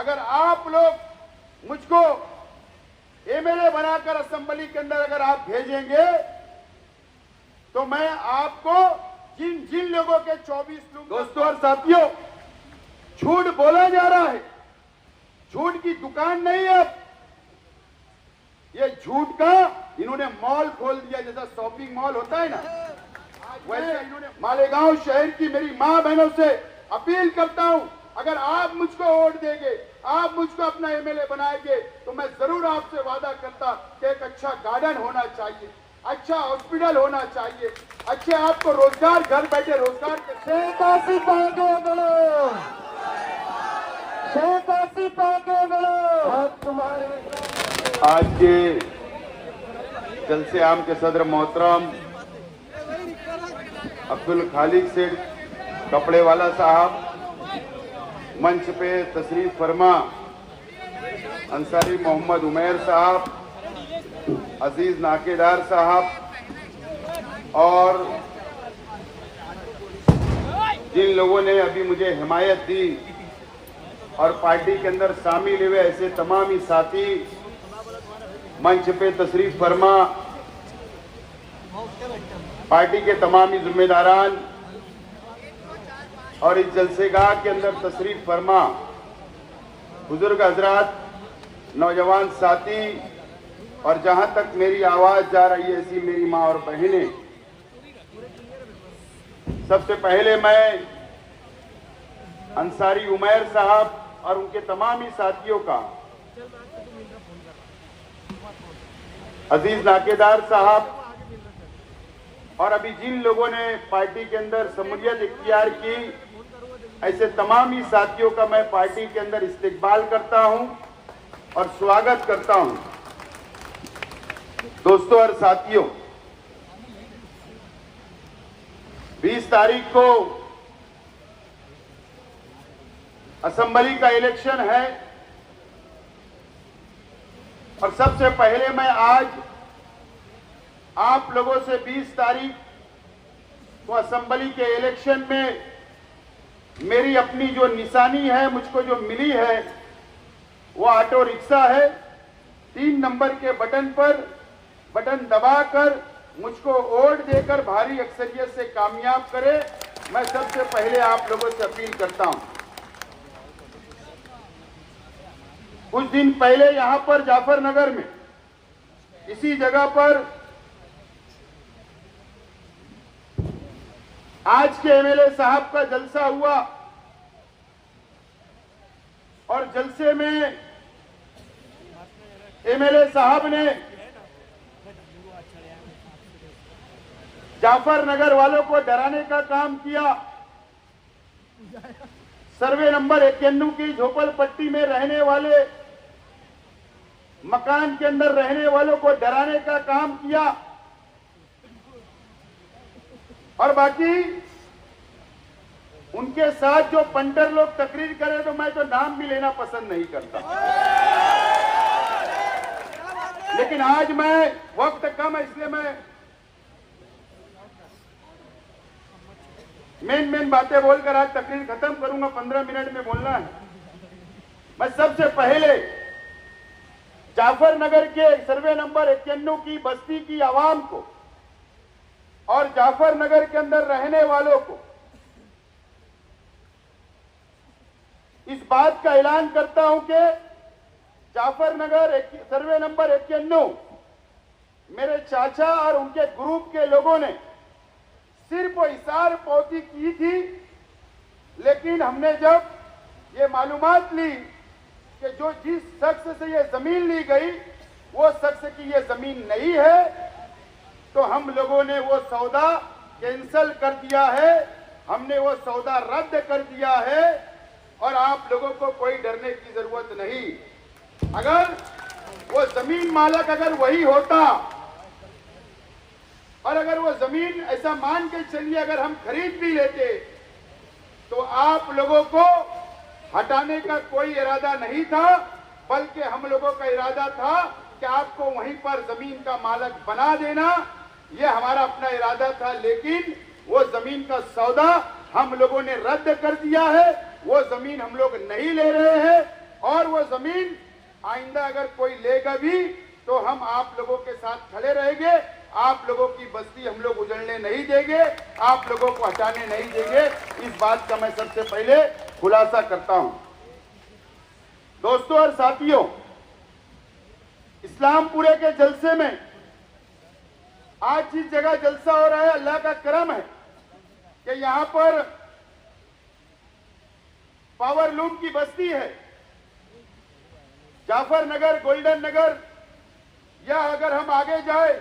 अगर आप लोग मुझको एमएलए बनाकर असेंबली के अंदर अगर आप भेजेंगे तो मैं आपको जिन जिन लोगों के 24 लोग, दोस्तों और साथियों, झूठ बोला जा रहा है, झूठ की दुकान नहीं है। ये झूठ का इन्होंने मॉल खोल दिया, जैसा शॉपिंग मॉल होता है ना, वैसे इन्होंने। मालेगांव शहर की मेरी मां बहनों से अपील करता हूं, अगर आप मुझको वोट देंगे, आप मुझको अपना एमएलए बनाएंगे तो मैं जरूर आपसे वादा करता कि एक अच्छा गार्डन होना चाहिए, अच्छा हॉस्पिटल होना चाहिए, अच्छे आपको रोजगार, घर बैठे रोजगार के। आज के जलसे आम के सदर मोहतरम अब्दुल खालिक सेठ कपड़े वाला साहब, मंच पे तशरीफ फरमा अंसारी मोहम्मद उमैर साहब, अजीज नाकेदार साहब और जिन लोगों ने अभी मुझे हिमायत दी और पार्टी के अंदर शामिल हुए ऐसे तमाम ही साथी, मंच पे तशरीफ फरमा पार्टी के तमाम ही जिम्मेदारान और इस जलसेगाह के अंदर तशरीफ फरमा बुजुर्ग हजरात, नौजवान साथी और जहां तक मेरी आवाज जा रही है ऐसी मेरी मां और बहनें, सबसे पहले मैं अंसारी उमैर साहब और उनके तमाम ही साथियों का, अजीज नाकेदार साहब और अभी जिन लोगों ने पार्टी के अंदर शमूलियत इख्तियार की ऐसे तमाम ही साथियों का मैं पार्टी के अंदर इस्तकबाल करता हूं और स्वागत करता हूं। दोस्तों और साथियों, 20 तारीख को असेंबली का इलेक्शन है और सबसे पहले मैं आज आप लोगों से 20 तारीख को असेंबली के इलेक्शन में मेरी अपनी जो निशानी है, मुझको जो मिली है, वो ऑटो रिक्शा है। 3 नंबर के बटन पर बटन दबाकर मुझको वोट देकर भारी अक्सरियत से कामयाब करे, मैं सबसे पहले आप लोगों से अपील करता हूं। कुछ दिन पहले यहां पर जाफरनगर में इसी जगह पर आज के एमएलए साहब का जलसा हुआ और जलसे में एमएलए साहब ने जाफरनगर वालों को डराने का काम किया। सर्वे नंबर 91 की झोपड़पट्टी में रहने वाले, मकान के अंदर रहने वालों को डराने का काम किया और बाकी उनके साथ जो पंटर लोग तकरीर करें तो मैं तो नाम भी लेना पसंद नहीं करता, लेकिन आज मैं वक्त कम है इसलिए मैं मेन बातें बोलकर आज तकरीर खत्म करूंगा। 15 मिनट में बोलना है। मैं सबसे पहले जाफरनगर के सर्वे नंबर 91 की बस्ती की आवाम को और जाफरनगर के अंदर रहने वालों को इस बात का ऐलान करता हूं कि जाफरनगर सर्वे नंबर 91 मेरे चाचा और उनके ग्रुप के लोगों ने सिर्फ इशार पौती की थी, लेकिन हमने जब ये मालूमात ली कि जो जिस शख्स से ये जमीन ली गई वो शख्स की ये जमीन नहीं है, तो हम लोगों ने वो सौदा कैंसिल कर दिया है, हमने वो सौदा रद्द कर दिया है और आप लोगों को कोई डरने की जरूरत नहीं। अगर वो जमीन मालक अगर वही होता और अगर वो जमीन ऐसा मान के चलिए अगर हम खरीद भी लेते तो आप लोगों को हटाने का कोई इरादा नहीं था, बल्कि हम लोगों का इरादा था कि आपको वहीं पर जमीन का मालक बना देना, ये हमारा अपना इरादा था। लेकिन वो जमीन का सौदा हम लोगों ने रद्द कर दिया है, वो जमीन हम लोग नहीं ले रहे हैं और जमीन आइंदा अगर कोई लेगा भी तो हम आप लोगों के साथ खड़े रहेंगे। आप लोगों की बस्ती हम लोग उजड़ने नहीं देंगे, आप लोगों को हटाने नहीं देंगे। इस बात का मैं सबसे पहले खुलासा करता हूं। दोस्तों और साथियों, इस्लामपुरे के जलसे में आज जिस जगह जलसा हो रहा है, अल्लाह का करम है कि यहां पर पावर लूम की बस्ती है। जाफर नगर, गोल्डन नगर, या अगर हम आगे जाए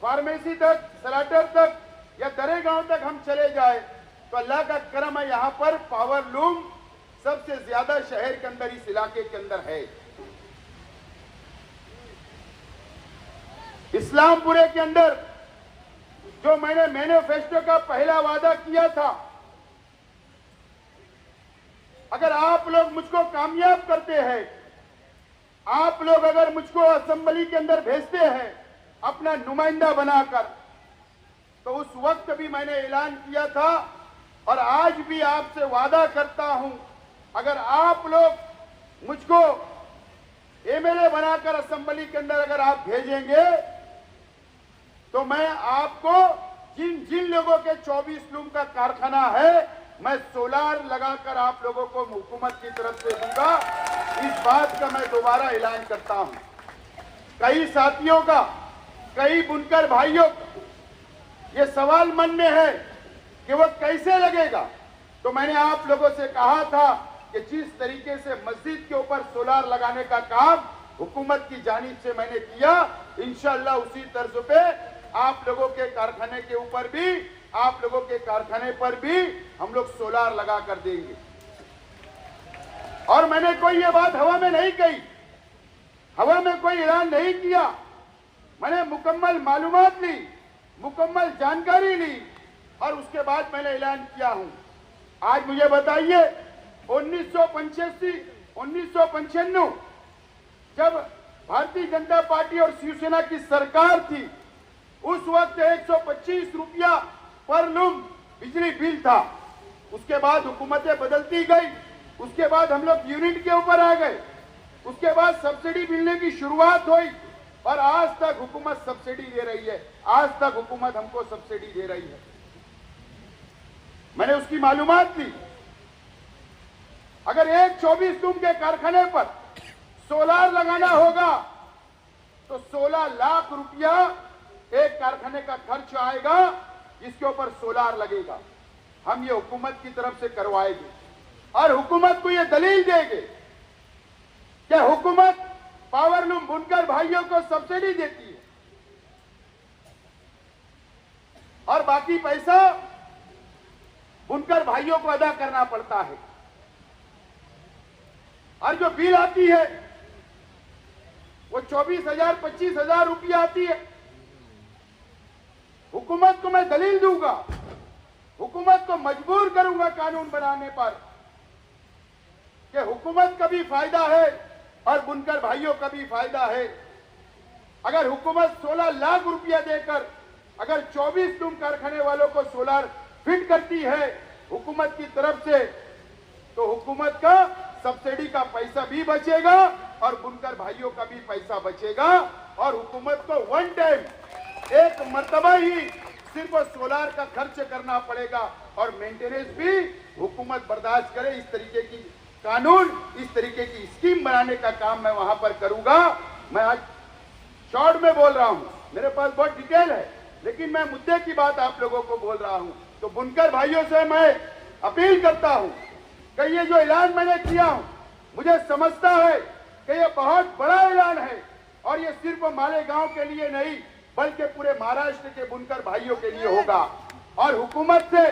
फार्मेसी तक, सलाटर तक या दरे गांव तक हम चले जाए तो अल्लाह का करम है, यहां पर पावर लूम सबसे ज्यादा शहर के अंदर, इस इलाके के अंदर है। इस्लामपुरे के अंदर जो मैंने मैनिफेस्टो का पहला वादा किया था, अगर आप लोग मुझको कामयाब करते हैं, आप लोग अगर मुझको असेंबली के अंदर भेजते हैं अपना नुमाइंदा बनाकर, तो उस वक्त भी मैंने ऐलान किया था और आज भी आपसे वादा करता हूं, अगर आप लोग मुझको एमएलए बनाकर असेंबली के अंदर अगर आप भेजेंगे तो मैं आपको जिन जिन लोगों के 24 लूम का कारखाना है, मैं सोलार लगाकर आप लोगों को हुकूमत की तरफ से दूंगा। इस बात का मैं दोबारा ऐलान करता हूं। कई साथियों का, कई बुनकर भाइयों का ये सवाल मन में है कि वो कैसे लगेगा। तो मैंने आप लोगों से कहा था कि जिस तरीके से मस्जिद के ऊपर सोलार लगाने का काम हुकूमत की जानिब से मैंने किया, इंशाअल्लाह उसी तर्ज पे आप लोगों के कारखाने के ऊपर भी, आप लोगों के कारखाने पर भी हम लोग सोलार लगा कर देंगे। और मैंने कोई ये बात हवा में नहीं कही, हवा में कोई ऐलान नहीं किया। मैंने मुकम्मल मालूमात ली, मुकम्मल जानकारी ली और उसके बाद मैंने ऐलान किया हूं। आज मुझे बताइए, 1995 जब भारतीय जनता पार्टी और शिवसेना की सरकार थी, उस वक्त 125 रुपया पर लूम बिजली बिल था। उसके बाद हुकूमतें बदलती गई, उसके बाद हम लोग यूनिट के ऊपर आ गए, उसके बाद सब्सिडी मिलने की शुरुआत हुई और आज तक हुकूमत सब्सिडी दे रही है। आज तक हुकूमत हमको सब्सिडी दे रही है। मैंने उसकी मालूमात ली। अगर एक 24 लूम के कारखाने पर सोलार लगाना होगा तो 16 लाख रुपया एक कारखाने का खर्च आएगा, जिसके ऊपर सोलार लगेगा। हम ये हुकूमत की तरफ से करवाएंगे और हुकूमत को ये दलील देंगे कि हुकूमत पावर लूम बुनकर भाइयों को सब्सिडी देती है और बाकी पैसा बुनकर भाइयों को अदा करना पड़ता है। और जो बिल आती है वो 24,000 25,000 रुपया आती है। हुकूमत को मैं दलील दूंगा, हुकूमत को मजबूर करूंगा कानून बनाने पर कि हुकूमत का भी फायदा है और बुनकर भाइयों का भी फायदा है। अगर हुकूमत 16 लाख रुपया देकर अगर 24 लूम कारखाने वालों को सोलार फिट करती है हुकूमत की तरफ से, तो हुकूमत का सब्सिडी का पैसा भी बचेगा और बुनकर भाइयों का भी पैसा बचेगा और हुकूमत को वन टाइम, एक मर्तबा ही सिर्फ सोलार का खर्च करना पड़ेगा और मेंटेनेंस भी हुकूमत बर्दाश्त करे। इस तरीके की कानून, इस तरीके की स्कीम बनाने का काम मैं वहां पर करूंगा। मैं आज शॉर्ट में बोल रहा हूं, मेरे पास बहुत डिटेल है, लेकिन मैं मुद्दे की बात आप लोगों को बोल रहा हूं। तो बुनकर भाइयों से मैं अपील करता हूं कि ये जो ऐलान मैंने किया हूं, मुझे समझता है कि ये बहुत बड़ा ऐलान है और ये सिर्फ मालेगांव के लिए नहीं बल्कि पूरे महाराष्ट्र के बुनकर भाइयों के लिए होगा। और हुकूमत से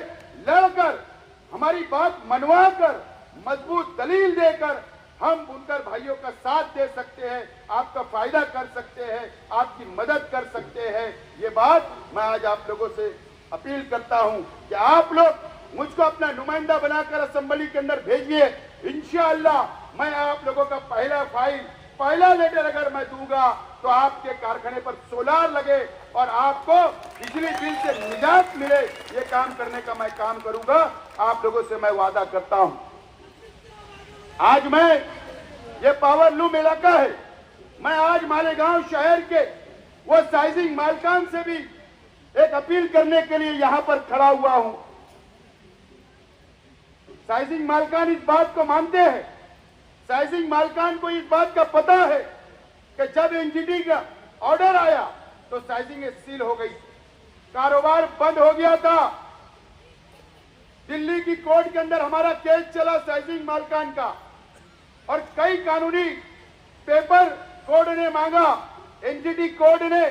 लड़कर, हमारी बात मनवाकर, मजबूत दलील देकर हम बुनकर भाइयों का साथ दे सकते हैं, आपका फायदा कर सकते हैं, आपकी मदद कर सकते हैं। ये बात मैं आज आप लोगों से अपील करता हूं कि आप लोग मुझको अपना नुमाइंदा बनाकर असेंबली के अंदर भेजिए। इंशाअल्लाह मैं आप लोगों का पहला लेटर अगर मैं दूंगा तो आपके कारखाने पर सोलार लगे और आपको बिजली बिल से निजात मिले। ये काम करने का मैं काम करूंगा, आप लोगों से मैं वादा करता हूं। आज मैं ये पावर लूम इलाका है। मैं आज मालेगांव शहर के वो साइजिंग मालकान से भी एक अपील करने के लिए यहां पर खड़ा हुआ हूं। साइजिंग मालकान इस बात को मानते हैं, साइजिंग मालकान को इस बात का पता है कि जब एनजीटी का ऑर्डर आया तो साइजिंग सील हो गई, कारोबार बंद हो गया था। दिल्ली की कोर्ट के अंदर हमारा केस चला साइजिंग मालकान का, और कई कानूनी पेपर कोर्ट ने मांगा, एनजीटी कोर्ट ने,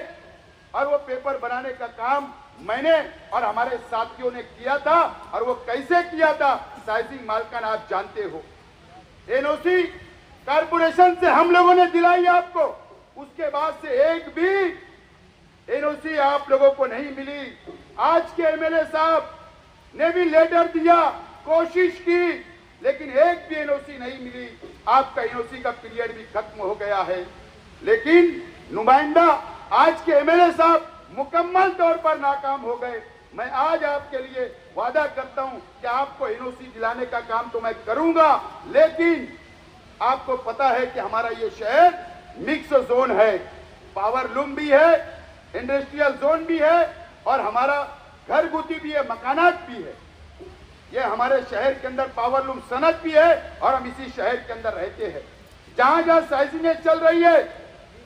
और वो पेपर बनाने का काम मैंने और हमारे साथियों ने किया था। और वो कैसे किया था, साइजिंग मालकान आप जानते हो। एनओसी कारपोरेशन से हम लोगों ने दिलाई आपको, उसके बाद से एक भी एनओसी आप लोगों को नहीं मिली। आज के एमएलए साहब ने भी लेटर दिया, कोशिश की, लेकिन एक भी एनओसी नहीं मिली। आपका एनओसी का पीरियड भी खत्म हो गया है। लेकिन नुमाइंदा आज के एमएलए साहब मुकम्मल तौर पर नाकाम हो गए। मैं आज आपके लिए वादा करता हूं कि आपको एनओसी दिलाने का काम तो मैं करूंगा, लेकिन आपको पता है कि हमारा ये शहर मिक्स जोन है, पावर लूम भी है, इंडस्ट्रियल जोन भी है, और हमारा घर गुती भी है, मकानात भी है। ये हमारे शहर के अंदर पावर लूम सनत भी है, और हम इसी शहर के अंदर रहते हैं। जहां जहां साइजिंग चल रही है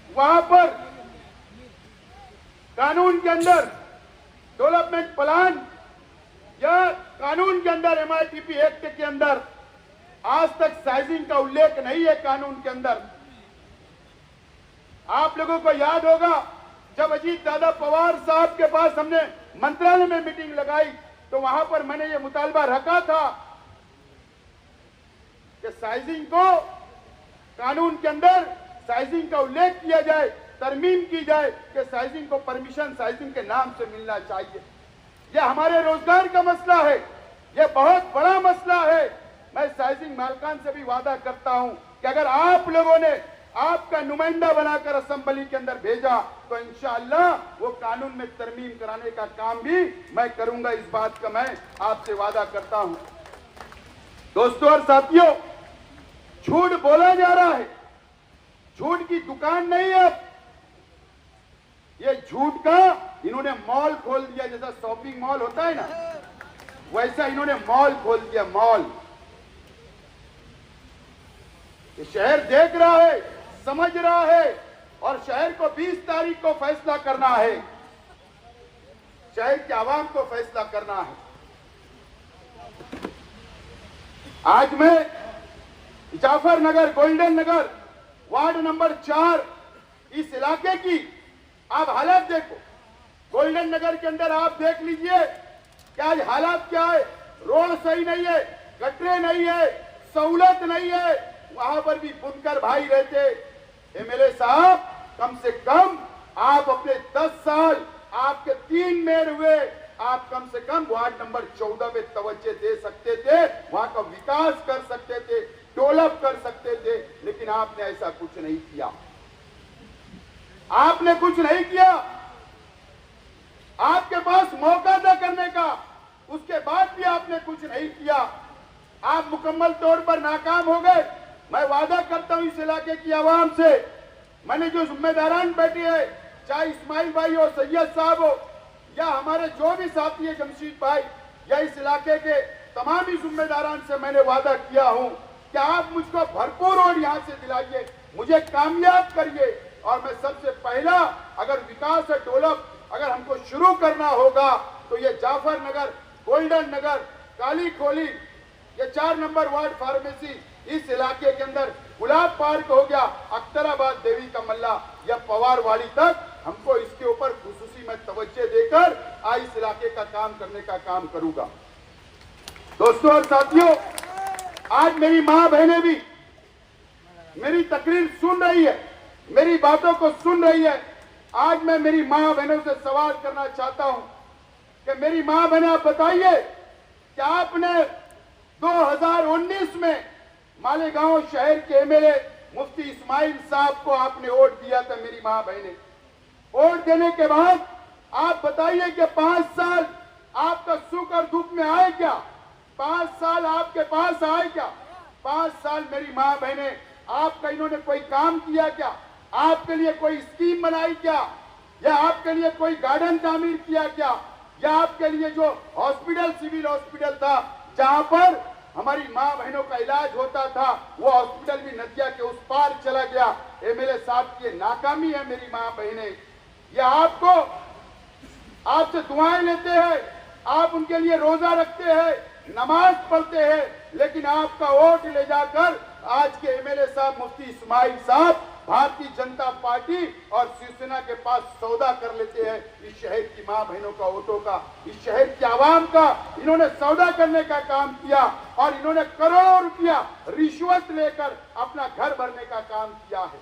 वहां पर कानून के अंदर डेवलपमेंट प्लान या कानून के अंदर एमआईटीपी एक्ट के अंदर आज तक साइजिंग का उल्लेख नहीं है। कानून के अंदर आप लोगों को याद होगा, जब अजीत दादा पवार साहब के पास हमने मंत्रालय में मीटिंग लगाई तो वहां पर मैंने ये मुतालबा रखा था कि साइजिंग को कानून के अंदर साइजिंग का उल्लेख किया जाए, तरमीम की जाए कि साइजिंग को परमिशन साइजिंग के नाम से मिलना चाहिए। यह हमारे रोजगार का मसला है, यह बहुत बड़ा मसला है। मैं साइजिंग मालकान से भी वादा करता हूं कि अगर आप लोगों ने आपका नुमाइंदा बनाकर असेंबली के अंदर भेजा तो इंशाअल्लाह वो कानून में तरमीम कराने का काम भी मैं करूंगा। इस बात का मैं आपसे वादा करता हूं। दोस्तों और साथियों, झूठ बोला जा रहा है, झूठ की दुकान नहीं है। ये झूठ का इन्होंने मॉल खोल दिया, जैसा शॉपिंग मॉल होता है ना, वैसा इन्होंने मॉल खोल दिया, मॉल। ये शहर देख रहा है, समझ रहा है, और शहर को 20 तारीख को फैसला करना है, शहर के आवाम को फैसला करना है। आज मैं जाफर नगर, गोल्डन नगर, वार्ड नंबर 4, इस इलाके की आप हालात देखो। गोल्डन नगर के अंदर आप देख लीजिए कि आज हालात क्या है। रोड सही नहीं है, गटरे नहीं है, सहूलत नहीं है। वहां पर भी बुनकर भाई रहते। एमएलए साहब, कम से कम आप अपने 10 साल, आपके 3 मेयर हुए, आप कम से कम वार्ड नंबर 14 में तवज्जो दे सकते थे, वहां का विकास कर सकते थे, डेवलप कर सकते थे, लेकिन आपने ऐसा कुछ नहीं किया। आपने कुछ नहीं किया। आपके पास मौका था करने का, उसके बाद भी आपने कुछ नहीं किया। आप मुकम्मल तौर पर नाकाम हो गए। मैं वादा करता हूं इस इलाके की आवाम से, मैंने जो जिम्मेदारान बैठे हैं, चाहे इस्माइल भाई हो, सैयद साहब हो, या हमारे जो भी साथी है, जमशीद भाई, या इस इलाके के तमाम ही जिम्मेदारान से मैंने वादा किया हूं कि आप मुझको भरपूर और यहां से दिलाइए, मुझे कामयाब करिए। और मैं सबसे पहला, अगर विकास और डेवलप अगर हमको शुरू करना होगा तो ये जाफर नगर, गोल्डन नगर, काली खोली, ये 4 नंबर वार्ड फार्मेसी, इस इलाके के अंदर गुलाब पार्क हो गया, अख्तराबाद, देवी का मल्ला या पवारवाड़ी तक, हमको इसके ऊपर खुसूसी में तवज्जो देकर आज इस इलाके का काम करने का काम करूंगा। दोस्तों और साथियों, आज मेरी मां बहनें भी मेरी तकरीर सुन रही है, मेरी बातों को सुन रही है। आज मैं मेरी मां बहनों से सवाल करना चाहता हूं कि मेरी मां बहनें, आप बताइए कि आपने 2019 में मालेगांव शहर के एमएलए मुफ्ती इस्माइल साहब को आपने वोट दिया था। मेरी मां बहनें, वोट देने के बाद आप बताइए कि 5 साल आपका सुख और दुख में आए क्या? 5 साल आपके पास आए क्या? 5 साल मेरी मां बहनें आपका इन्होंने कोई काम किया क्या? आपके लिए कोई स्कीम बनाई क्या? या आपके लिए कोई गार्डन तामीर किया क्या? या आपके लिए जो हॉस्पिटल, सिविल हॉस्पिटल था जहां पर हमारी मां बहनों का इलाज होता था, वो हॉस्पिटल भी नदिया के उस पार चला गया। एमएलए साहब की नाकामी है मेरी मां बहनें। ये आपको, आपसे दुआएं लेते हैं, आप उनके लिए रोजा रखते हैं, नमाज पढ़ते हैं, लेकिन आपका वोट ले जाकर आज के एमएलए साहब मुफ्ती इस्माइल साहब भारतीय जनता पार्टी और शिवसेना के पास सौदा कर लेते हैं। इस शहर की मां बहनों का, वोटों का, इस शहर की आवाम का इन्होंने सौदा करने का काम किया और इन्होंने करोड़ों रुपया रिश्वत लेकर अपना घर भरने का काम किया है।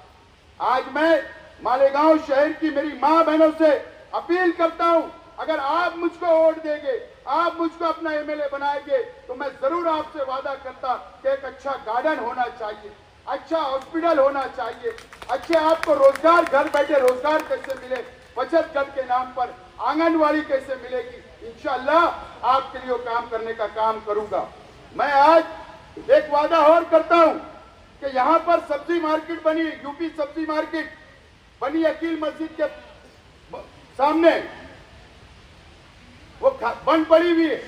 आज मैं मालेगांव शहर की मेरी मां बहनों से अपील करता हूं, अगर आप मुझको वोट देंगे, आप मुझको अपना एमएलए बनाएंगे, तो मैं जरूर आपसे वादा करता कि एक अच्छा गार्डन होना चाहिए, अच्छा हॉस्पिटल होना चाहिए, अच्छे आपको रोजगार, घर बैठे रोजगार कैसे मिले, बचत घर के नाम पर आंगनवाड़ी कैसे मिलेगी, इंशाअल्लाह आपके लिए काम करने का काम करूंगा। मैं आज एक वादा और करता हूं कि यहां पर सब्जी मार्केट बनी, यूपी सब्जी मार्केट बनी अकील मस्जिद के सामने, वो बंद पड़ी हुई है,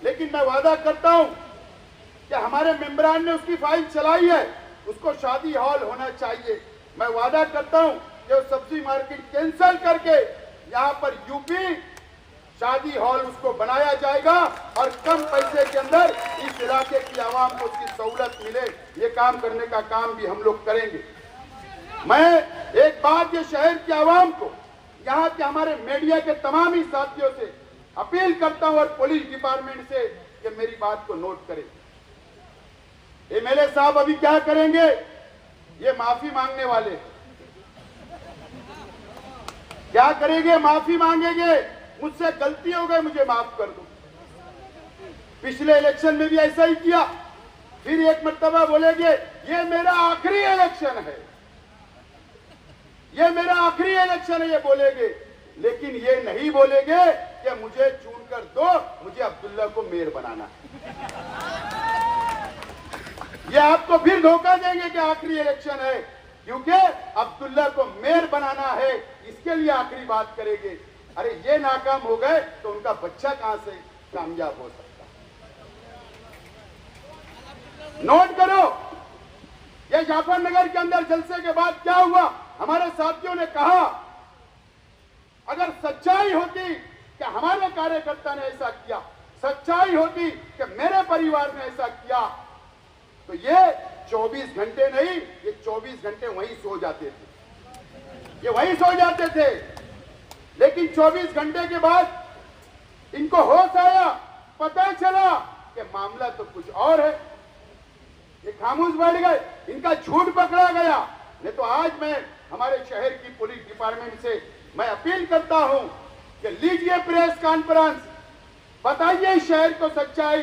लेकिन मैं वादा करता हूं कि हमारे मेंबरान ने उसकी फाइल चलाई है, उसको शादी हॉल होना चाहिए। मैं वादा करता हूं कि वो सब्जी मार्केट कैंसिल करके यहां पर यूपी शादी हॉल उसको बनाया जाएगा और कम पैसे के अंदर इस इलाके की आवाम को उसकी सहूलत मिले, ये काम करने का काम भी हम लोग करेंगे। मैं एक बात ये शहर की आवाम को, यहाँ के हमारे मीडिया के तमाम ही साथियों से अपील करता हूं और पुलिस डिपार्टमेंट से कि मेरी बात को नोट करें। एमएलए साहब अभी क्या करेंगे? ये माफी मांगने वाले क्या करेंगे? माफी मांगेंगे, मुझसे गलती हो गई, मुझे माफ कर दो। पिछले इलेक्शन में भी ऐसा ही किया, फिर एक मर्तबा बोलेंगे ये मेरा आखिरी इलेक्शन है, ये मेरा आखिरी इलेक्शन है, ये बोलेंगे, लेकिन ये नहीं बोलेंगे कि मुझे चुन कर दो, मुझे अब्दुल्ला को मेयर बनाना। ये आपको फिर धोखा देंगे कि आखिरी इलेक्शन है, क्योंकि अब्दुल्ला को मेयर बनाना है, इसके लिए आखिरी बात करेंगे। अरे ये नाकाम हो गए तो उनका बच्चा कहां से कामयाब हो सकता? नोट करो, ये जाफरनगर के अंदर जलसे के बाद क्या हुआ? हमारे साथियों ने कहा अगर सच्चाई होती कि हमारे कार्यकर्ता ने ऐसा किया, सच्चाई होती कि मेरे परिवार ने ऐसा किया, तो ये 24 घंटे नहीं, ये 24 घंटे वहीं सो जाते थे, ये वहीं सो जाते थे। लेकिन 24 घंटे के बाद इनको होश आया, पता चला कि मामला तो कुछ और है, ये खामोश बैठ गए, इनका झूठ पकड़ा गया। नहीं तो आज मैं हमारे शहर की पुलिस डिपार्टमेंट से मैं अपील करता हूं कि लीजिए प्रेस कॉन्फ्रेंस, बताइए शहर को सच्चाई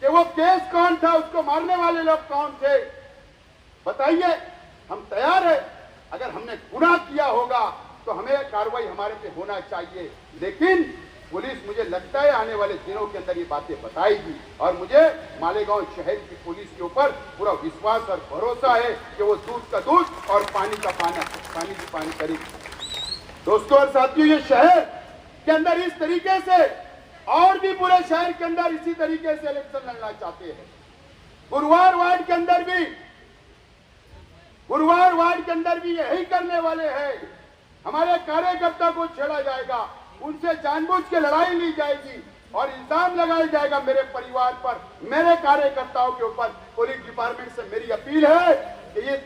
कि वो केस कौन था, उसको मारने वाले लोग कौन थे, बताइए। हम तैयार है, अगर हमने गुनाह किया होगा तो हमें कार्रवाई हमारे पे होना चाहिए, लेकिन पुलिस मुझे लगता है आने वाले दिनों के अंदर ये बातें बताएगी और मुझे मालेगांव शहर की पुलिस के ऊपर पूरा विश्वास और भरोसा है कि वो दूध का दूध और पानी का पानी की पानी करेगी। दोस्तों और साथियों, ये शहर के अंदर इस तरीके से और भी पूरे शहर के अंदर इसी तरीके से इलेक्शन लड़ना चाहते हैं। गुरुवार वार्ड के अंदर भी यही करने वाले हैं। हमारे कार्यकर्ता को छेड़ा जाएगा, उनसे जानबूझ के लड़ाई ली जाएगी और इल्जाम लगाया जाएगा मेरे परिवार पर, मेरे कार्यकर्ताओं के ऊपर। पुलिस डिपार्टमेंट से मेरी अपील है कि ये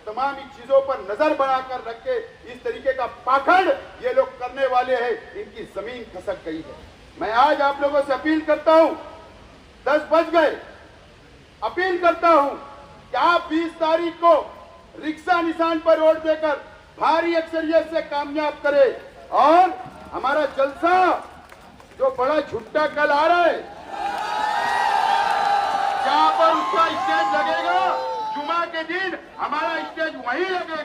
तमाम चीजों पर नजर बनाकर रखे, इस तरीके का पाखंड ये लोग करने वाले हैं, इनकी जमीन खसक गई है। मैं आज आप लोगों से अपील करता हूं, 10 बज गए, अपील करता हूं कि आप 20 तारीख को रिक्शा निशान पर वोट देकर भारी अक्सरियत से कामयाब करें और हमारा जलसा जो बड़ा झुट्टा कल आ रहा है, जहां पर उसका स्टेज लगेगा, जुमा के दिन हमारा स्टेज वहीं लगेगा।